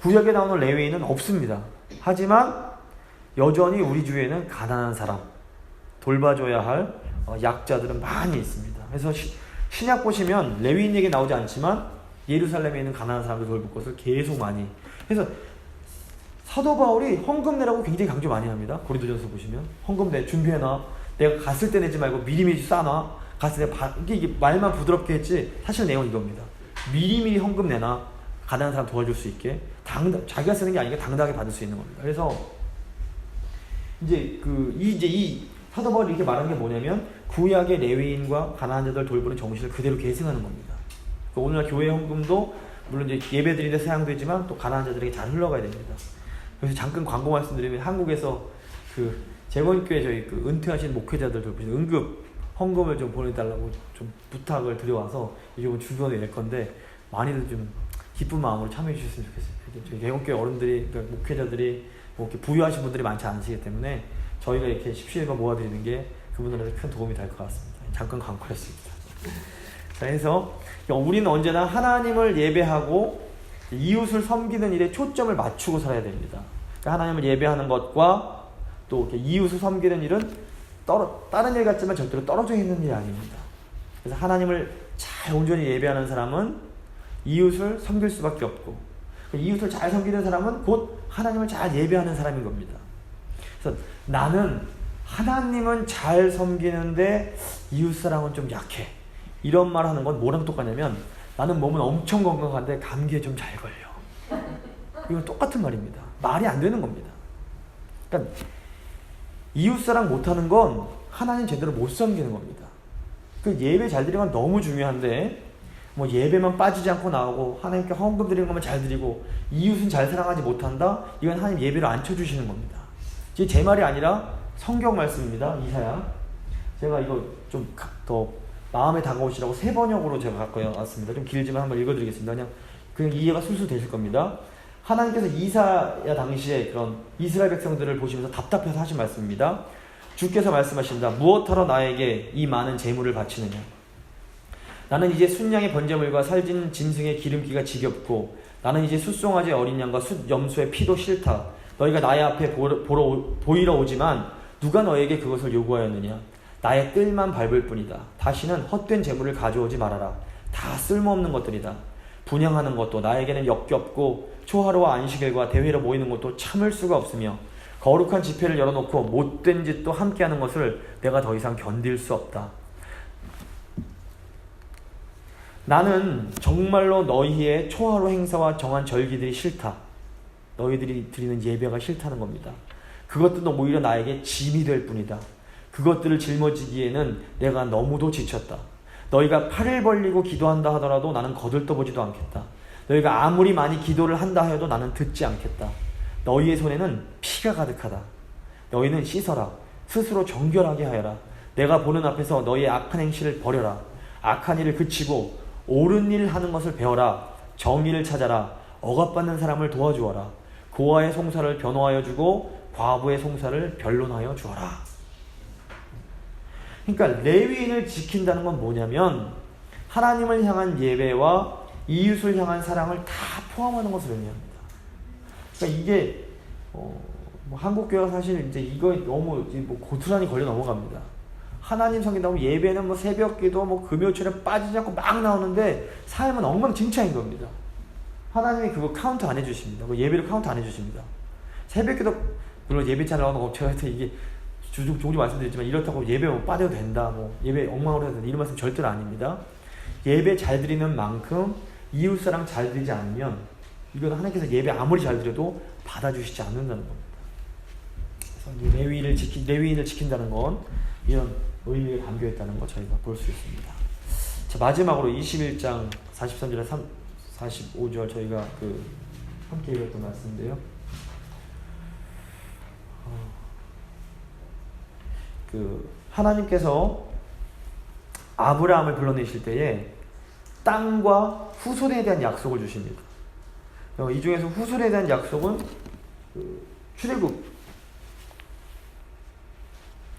구약에 나오는 레위인은 없습니다. 하지만 여전히 우리 주위에는 가난한 사람, 돌봐줘야 할 약자들은 많이 있습니다. 그래서 신약 보시면 레위인 얘기 나오지 않지만 예루살렘에 있는 가난한 사람들 돌볼 것을 계속 많이. 그래서 사도 바울이 헌금 내라고 굉장히 강조 많이 합니다. 고린도전서 보시면 헌금 내 준비해놔. 내가 갔을 때 내지 말고 미리미리 싸놔. 갔을 때 이게 말만 부드럽게 했지 사실 내용은 이겁니다. 미리미리 헌금 내놔. 가난한 사람 도와줄 수 있게 자기가 쓰는 게 아니라 당당하게 받을 수 있는 겁니다. 그래서 이제 이 사도 바울이 이렇게 말하는 게 뭐냐면 구약의 레위인과 가난한 자들 돌보는 정신을 그대로 계승하는 겁니다. 그러니까 오늘날 교회 헌금도 물론 이제 예배드리는데 사용되지만 또 가난한 자들에게 잘 흘러가야 됩니다. 그래서 잠깐 광고 말씀드리면 한국에서 재건교회 저희 은퇴하신 목회자들 돌보시는 응급 헌금을 좀 보내달라고 좀 부탁을 드려와서 이번 주변에 낼 건데 많이들 좀 기쁜 마음으로 참여해 주셨으면 좋겠어요. 저희 재건교회 어른들이 그러니까 목회자들이 뭐 이렇게 부유하신 분들이 많지 않으시기 때문에 저희가 이렇게 십시일반 모아드리는 게 그분들한테 큰 도움이 될 것 같습니다. 잠깐 광고했습니다. 자, 그래서 우리는 언제나 하나님을 예배하고 이웃을 섬기는 일에 초점을 맞추고 살아야 됩니다. 그러니까 하나님을 예배하는 것과 또 이렇게 이웃을 섬기는 일은 다른 일 같지만 절대로 떨어져 있는 일이 아닙니다. 그래서 하나님을 잘 온전히 예배하는 사람은 이웃을 섬길 수밖에 없고 이웃을 잘 섬기는 사람은 곧 하나님을 잘 예배하는 사람인 겁니다. 그래서 나는 하나님은 잘 섬기는데 이웃사랑은 좀 약해. 이런 말 하는 건 뭐랑 똑같냐면 나는 몸은 엄청 건강한데 감기에 좀 잘 걸려. 이건 똑같은 말입니다. 말이 안 되는 겁니다. 그러니까 이웃사랑 못하는 건 하나님 제대로 못 섬기는 겁니다. 예배 잘 드리는 건 너무 중요한데 뭐 예배만 빠지지 않고 나오고 하나님께 헌금 드리는 것만 잘 드리고 이웃은 잘 사랑하지 못한다? 이건 하나님 예배를 안 쳐주시는 겁니다. 제 말이 아니라 성경 말씀입니다. 이사야. 제가 이거 좀 더 마음에 다가오시라고 3번역으로 제가 갖고 왔습니다. 좀 길지만 한번 읽어드리겠습니다. 그냥 이해가 술술 되실 겁니다. 하나님께서 이사야 당시에 그런 이스라엘 백성들을 보시면서 답답해서 하신 말씀입니다. 주께서 말씀하신다. 무엇하러 나에게 이 많은 재물을 바치느냐. 나는 이제 순양의 번제물과 살진 짐승의 기름기가 지겹고 나는 이제 숫송아지의 어린 양과 숫염소의 피도 싫다. 너희가 나의 앞에 보이러 오지만 누가 너에게 그것을 요구하였느냐. 나의 뜰만 밟을 뿐이다. 다시는 헛된 재물을 가져오지 말아라. 다 쓸모없는 것들이다. 분향하는 것도 나에게는 역겹고 초하루와 안식일과 대회로 모이는 것도 참을 수가 없으며 거룩한 집회를 열어놓고 못된 짓도 함께하는 것을 내가 더 이상 견딜 수 없다. 나는 정말로 너희의 초하루 행사와 정한 절기들이 싫다. 너희들이 드리는 예배가 싫다는 겁니다. 그것들도 오히려 나에게 짐이 될 뿐이다. 그것들을 짊어지기에는 내가 너무도 지쳤다. 너희가 팔을 벌리고 기도한다 하더라도 나는 거들떠보지도 않겠다. 너희가 아무리 많이 기도를 한다 해도 나는 듣지 않겠다. 너희의 손에는 피가 가득하다. 너희는 씻어라. 스스로 정결하게 하여라. 내가 보는 앞에서 너희의 악한 행실을 버려라. 악한 일을 그치고 옳은 일을 하는 것을 배워라. 정의를 찾아라. 억압받는 사람을 도와주어라. 고아의 송사를 변호하여 주고 과부의 송사를 변론하여 주어라. 그러니까 레위인을 지킨다는 건 뭐냐면 하나님을 향한 예배와 이웃을 향한 사랑을 다 포함하는 것을 의미합니다. 그러니까 이게 한국 교회가 사실 이제 이거 너무 고스란히 걸려 넘어갑니다. 하나님 섬긴다고 예배는 새벽기도 금요일에 빠지지 않고 막 나오는데 삶은 엉망진창인 겁니다. 하나님이 그거 카운트 안 해주십니다. 예배를 카운트 안 해주십니다. 새벽기도 물론 예배 잘 나오는 업체한테 이게 종종 말씀드렸지만 이렇다고 예배 빠져도 된다, 예배 엉망으로 해도 된다, 이런 말씀 절대로 아닙니다. 예배 잘 드리는 만큼 이웃사랑 잘 드리지 않으면 이건 하나님께서 예배 아무리 잘 드려도 받아주시지 않는다는 겁니다. 그래서 레위인을 지킨다는 건 이런 의미에 담겨있다는 거 저희가 볼 수 있습니다. 자, 마지막으로 21장 43절에 45절 저희가 함께 읽었던 말씀인데요. 하나님께서 아브라함을 불러내실 때에 땅과 후손에 대한 약속을 주십니다. 이 중에서 후손에 대한 약속은 출애굽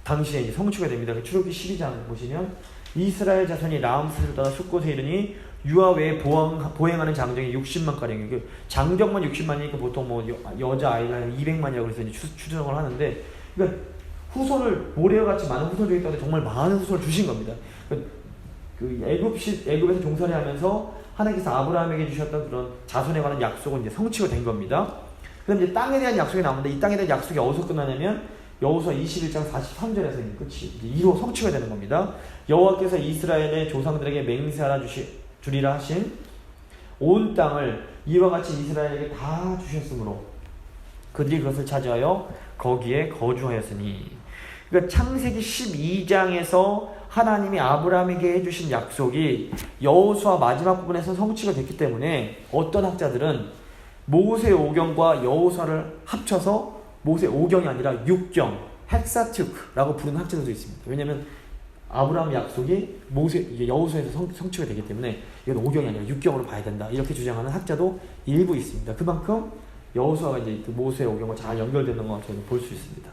당시에 성취가 됩니다. 출애굽기 12장 보시면 이스라엘 자손이 라암셋을 따라 숫곳에 이르니 유아 외에 보행하는 장정이 60만 가량이에요. 장정만 60만이니까 보통 여자 아이가 200만이라고 그래서 이제 추정을 하는데, 그러니까 후손을 모래같이 많은 후손을 주겠다는데 정말 많은 후손을 주신 겁니다. 애굽에서 종살이 하면서 하나님께서 아브라함에게 주셨던 그런 자손에 관한 약속은 이제 성취가 된 겁니다. 그럼 이제 땅에 대한 약속이 나오는데 이 땅에 대한 약속이 어디서 끝나냐면 여호수아 21장 43절에서 끝이 이로 성취가 되는 겁니다. 여호와께서 이스라엘의 조상들에게 맹세하라 주리라 하신 온 땅을 이와 같이 이스라엘에게 다 주셨으므로 그들이 그것을 차지하여 거기에 거주하였으니. 그러니까 창세기 12장에서 하나님이 아브라함에게 해주신 약속이 여호수아 마지막 부분에서 성취가 됐기 때문에 어떤 학자들은 모세 오경과 여호수아를 합쳐서 모세 오경이 아니라 육경, 헥사튜크라고 부르는 학자들도 있습니다. 왜냐하면 아브라함 약속이 여호수아에서 성취가 되기 때문에 이건 오경이 아니라 육경으로 봐야 된다, 이렇게 주장하는 학자도 일부 있습니다. 그만큼 여호수아가 이제 모세 오경과 잘 연결되는 거 저희가 볼 수 있습니다.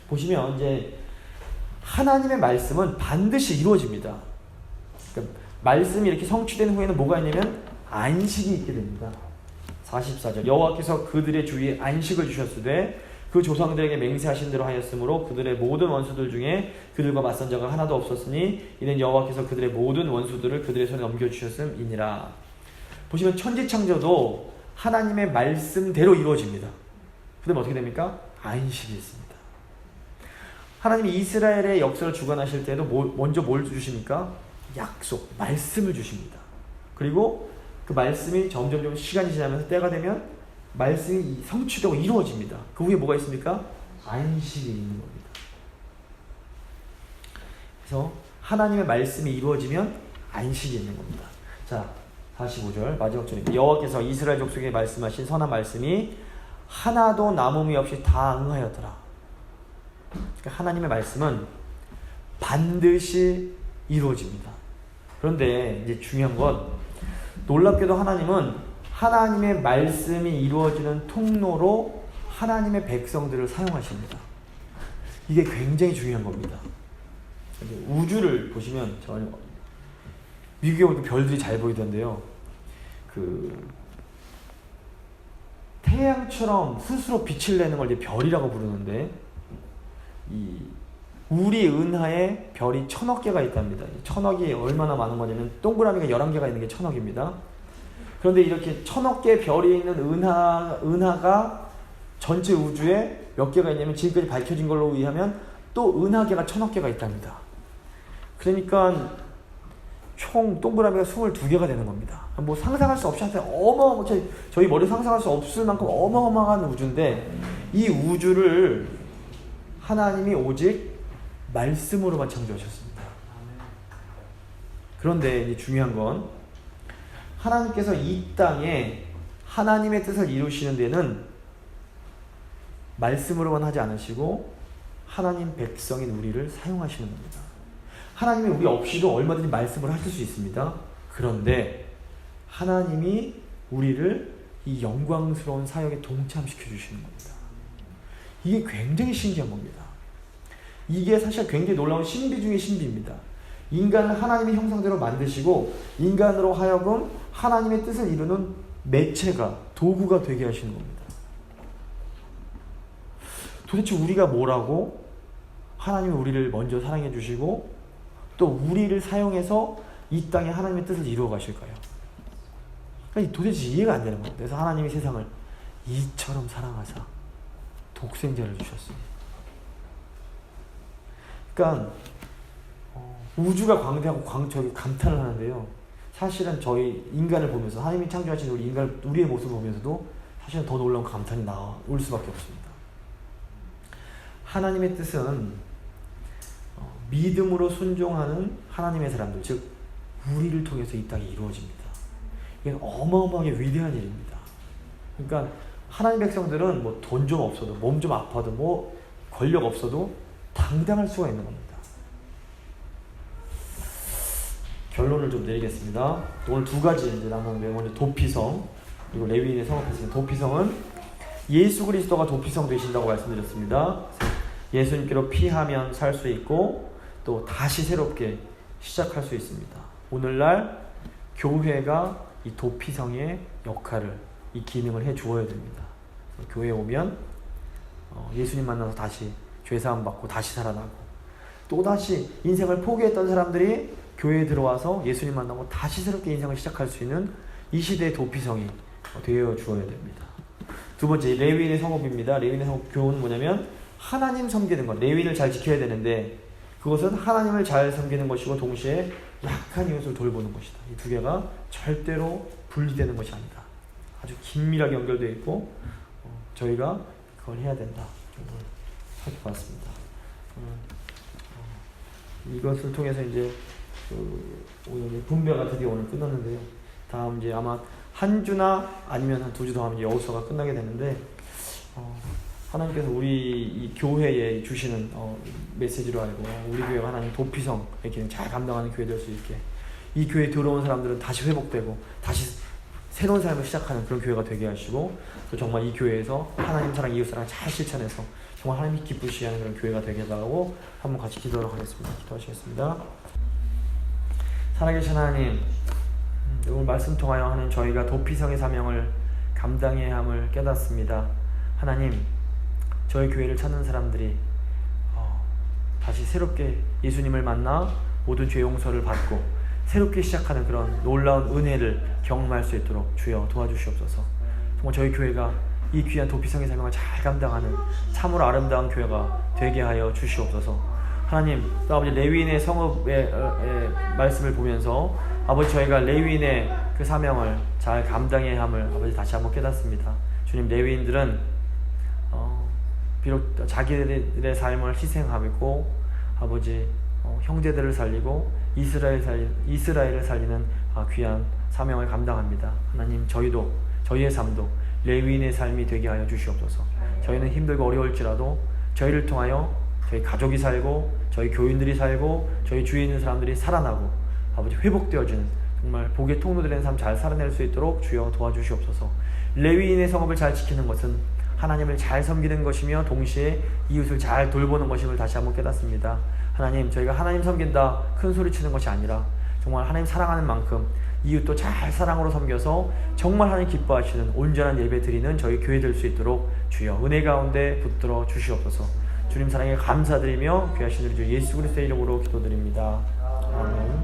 보시면 이제 하나님의 말씀은 반드시 이루어집니다. 그러니까 말씀이 이렇게 성취된 후에는 뭐가 있냐면 안식이 있게 됩니다. 44절 여호와께서 그들의 주위에 안식을 주셨으되 그 조상들에게 맹세하신 대로 하였으므로 그들의 모든 원수들 중에 그들과 맞선 자가 하나도 없었으니 이는 여호와께서 그들의 모든 원수들을 그들의 손에 넘겨주셨음이니라. 보시면 천지창조도 하나님의 말씀대로 이루어집니다. 그다음에 어떻게 됩니까? 안식이 있습니다. 하나님이 이스라엘의 역사를 주관하실 때도 먼저 뭘 주십니까? 약속, 말씀을 주십니다. 그리고 그 말씀이 점점 시간이 지나면서 때가 되면 말씀이 성취되고 이루어집니다. 그 후에 뭐가 있습니까? 안식이 있는 겁니다. 그래서 하나님의 말씀이 이루어지면 안식이 있는 겁니다. 자, 45절 마지막 절입니다. 여호와께서 이스라엘 족속에게 말씀하신 선한 말씀이 하나도 남음이 없이 다 응하였더라. 그러니까 하나님의 말씀은 반드시 이루어집니다. 그런데 이제 중요한 건 놀랍게도 하나님은 하나님의 말씀이 이루어지는 통로로 하나님의 백성들을 사용하십니다. 이게 굉장히 중요한 겁니다. 우주를 보시면 미국에 보니까 별들이 잘 보이던데요. 태양처럼 스스로 빛을 내는 걸 이제 별이라고 부르는데, 우리 은하에 별이 1000억 개가 있답니다. 1000억이 얼마나 많은 거냐면 동그라미가 11개가 있는 게 1000억입니다. 그런데 이렇게 1000억 개의 별이 있는 은하가 전체 우주에 몇 개가 있냐면 지금까지 밝혀진 걸로 의하면 또 은하계가 1000억 개가 있답니다. 그러니까 총 동그라미가 22개가 되는 겁니다. 뭐 상상할 수 없이 저희 머리 상상할 수 없을 만큼 어마어마한 우주인데, 이 우주를 하나님이 오직 말씀으로만 창조하셨습니다. 그런데 이제 중요한 건 하나님께서 이 땅에 하나님의 뜻을 이루시는 데는 말씀으로만 하지 않으시고 하나님 백성인 우리를 사용하시는 겁니다. 하나님이 우리 없이도 얼마든지 말씀을 하실 수 있습니다. 그런데 하나님이 우리를 이 영광스러운 사역에 동참시켜 주시는 겁니다. 이게 굉장히 신기한 겁니다. 이게 사실 굉장히 놀라운 신비 중의 신비입니다. 인간을 하나님의 형상대로 만드시고 인간으로 하여금 하나님의 뜻을 이루는 매체가, 도구가 되게 하시는 겁니다. 도대체 우리가 뭐라고 하나님이 우리를 먼저 사랑해 주시고 또 우리를 사용해서 이 땅에 하나님의 뜻을 이루어 가실까요? 그러니까 도대체 이해가 안 되는 겁니다. 그래서 하나님이 세상을 이처럼 사랑하사 독생자를 주셨습니다. 그러니까 우주가 광대하고 감탄을 하는데요. 사실은 저희 인간을 보면서, 하나님이 창조하신 우리의 모습을 보면서도 사실은 더 놀라운 감탄이 나올 수밖에 없습니다. 하나님의 뜻은 믿음으로 순종하는 하나님의 사람들, 즉 우리를 통해서 이 땅에 이루어집니다. 이게 어마어마하게 위대한 일입니다. 그러니까 하나님 백성들은 뭐 돈 좀 없어도, 몸 좀 아파도, 뭐 권력 없어도 당당할 수가 있는 겁니다. 결론을 좀 내리겠습니다. 오늘 두 가지 이제 나누는데, 먼저 도피성, 그리고 레위인의 성읍했습니다. 도피성은 예수 그리스도가 도피성 되신다고 말씀드렸습니다. 예수님께로 피하면 살 수 있고 또 다시 새롭게 시작할 수 있습니다. 오늘날 교회가 이 도피성의 역할을, 이 기능을 해 주어야 됩니다. 교회에 오면 예수님 만나서 다시 죄사함 받고 다시 살아나고, 또다시 인생을 포기했던 사람들이 교회에 들어와서 예수님 만나고 다시 새롭게 인생을 시작할 수 있는 이 시대의 도피성이 되어 주어야 됩니다. 두 번째, 레위인의 성읍입니다. 레위인의 성읍 교훈은 뭐냐면 하나님 섬기는 것, 레위인을 잘 지켜야 되는데 그것은 하나님을 잘 섬기는 것이고 동시에 약한 이웃을 돌보는 것이다. 이 두 개가 절대로 분리되는 것이 아니다. 아주 긴밀하게 연결되어 있고 저희가 그걸 해야 된다. 살펴봤습니다. 이것을 통해서 이제 오늘 분배가 드디어 오늘 끝났는데요. 다음 이제 아마 한 주나 아니면 한 2주 더 하면 여호수아가 끝나게 되는데, 하나님께서 우리 이 교회에 주시는 메시지로 알고 우리 교회가 하나님 도피성의 기능 잘 감당하는 교회 될 수 있게, 이 교회에 들어온 사람들은 다시 회복되고 다시 새로운 삶을 시작하는 그런 교회가 되게 하시고, 또 정말 이 교회에서 하나님 사랑, 이웃 사랑 잘 실천해서 정말 하나님이 기쁘시하는 그런 교회가 되게 해달라고 한번 같이 기도하도록 하겠습니다. 기도하시겠습니다. 살아계신 하나님, 오늘 말씀 통하여 하는 저희가 도피성의 사명을 감당해야 함을 깨닫습니다. 하나님, 저희 교회를 찾는 사람들이 다시 새롭게 예수님을 만나 모든 죄 용서를 받고 새롭게 시작하는 그런 놀라운 은혜를 경험할 수 있도록 주여 도와주시옵소서. 정말 저희 교회가 이 귀한 도피성의 사명을 잘 감당하는 참으로 아름다운 교회가 되게 하여 주시옵소서. 하나님, 또 아버지 레위인의 성읍의 말씀을 보면서 아버지 저희가 레위인의 그 사명을 잘 감당해야 함을 아버지 다시 한번 깨닫습니다. 주님, 레위인들은 비록 자기들의 삶을 희생하고 아버지 형제들을 살리고 이스라엘을 살리는 귀한 사명을 감당합니다. 하나님, 저희의 삶도 레위인의 삶이 되게 하여 주시옵소서. 저희는 힘들고 어려울지라도 저희를 통하여 저희 가족이 살고 저희 교인들이 살고 저희 주위에 있는 사람들이 살아나고 아버지 회복되어지는 정말 복의 통로되는 삶 잘 살아낼 수 있도록 주여 도와주시옵소서. 레위인의 성업을 잘 지키는 것은 하나님을 잘 섬기는 것이며 동시에 이웃을 잘 돌보는 것임을 다시 한번 깨닫습니다. 하나님, 저희가 하나님 섬긴다 큰 소리 치는 것이 아니라 정말 하나님 사랑하는 만큼 이웃도 잘 사랑으로 섬겨서 정말 하나님 기뻐하시는 온전한 예배 드리는 저희 교회 될 수 있도록 주여 은혜 가운데 붙들어 주시옵소서. 주님 사랑에 감사드리며 귀하신 우리 주 예수 그리스도의 이름으로 기도드립니다. 아멘.